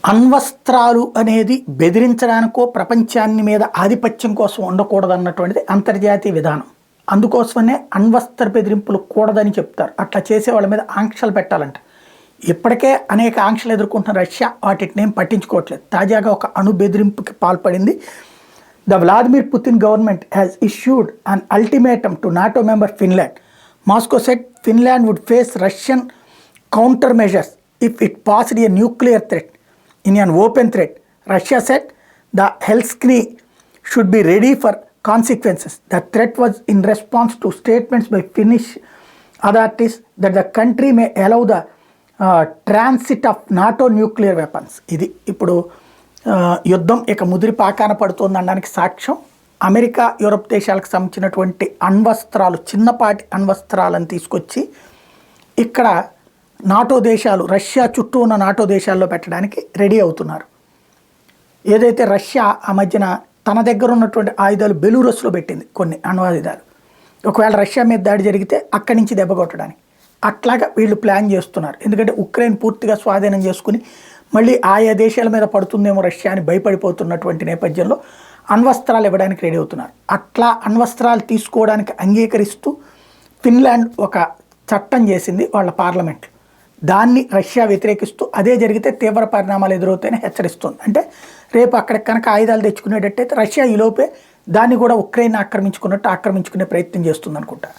అణ్వస్త్రాలు అనేది బెదిరించడానికో ప్రపంచాన్ని మీద ఆధిపత్యం కోసం ఉండకూడదన్నటువంటిది అంతర్జాతీయ విధానం. అందుకోసమనే అణ్వస్త్ర బెదిరింపులు కూడదని చెప్తారు. అట్లా చేసే వాళ్ళ మీద ఆంక్షలు పెట్టాలంట. ఇప్పటికే అనేక ఆంక్షలు ఎదుర్కొంటున్న రష్యా వాటినేం పట్టించుకోవట్లేదు. తాజాగా ఒక అణు బెదిరింపుకి పాల్పడింది. The Vladimir Putin government has issued an ultimatum to NATO member Finland. Moscow said Finland would face Russian counter measures if it passed a nuclear threat. In an open threat, Russia said the Helsinki should be ready for consequences. The threat was in response to statements by Finnish authorities that the country may allow the transit of NATO nuclear weapons. ఇది ఇప్పుడు యుద్ధం ఇక ముదిరి పాకాన పడుతోందనడానికి సాక్ష్యం. America Europe దేశాలకు సంబంధించినటువంటి అణ్వస్త్రాలు, చిన్నపాటి అణ్వస్త్రాలను తీసుకొచ్చి ఇక్కడ నాటో దేశాలు, రష్యా చుట్టూ ఉన్న నాటో దేశాల్లో పెట్టడానికి రెడీ అవుతున్నారు. ఏదైతే రష్యా ఆ మధ్యన తన దగ్గర ఉన్నటువంటి ఆయుధాలు బెలూరస్లో పెట్టింది, కొన్ని అణ్వాయుధాలు. ఒకవేళ రష్యా మీద దాడి జరిగితే అక్కడి నుంచి దెబ్బ కొట్టడానికి అట్లాగా వీళ్ళు ప్లాన్ చేస్తున్నారు. ఎందుకంటే ఉక్రెయిన్ పూర్తిగా స్వాధీనం చేసుకుని మళ్ళీ ఆయా దేశాల మీద పడుతుందేమో రష్యా అని భయపడిపోతున్నటువంటి నేపథ్యంలో అణ్వస్త్రాలు ఇవ్వడానికి రెడీ అవుతున్నారు. అట్లా అణ్వస్త్రాలు తీసుకోవడానికి అంగీకరిస్తూ ఫిన్లాండ్ ఒక చట్టం చేసింది వాళ్ళ పార్లమెంట్. దాన్ని రష్యా వ్యతిరేకిస్తూ అదే జరిగితే తీవ్ర పరిణామాలు ఎదురవుతాయని హెచ్చరిస్తుంది. అంటే రేపు అక్కడికి కనుక ఆయుధాలు తెచ్చుకునేటట్టయితే రష్యా ఈలోపే దాన్ని కూడా ఉక్రెయిన్ ఆక్రమించుకునే ప్రయత్నం చేస్తుంది అనుకుంటా.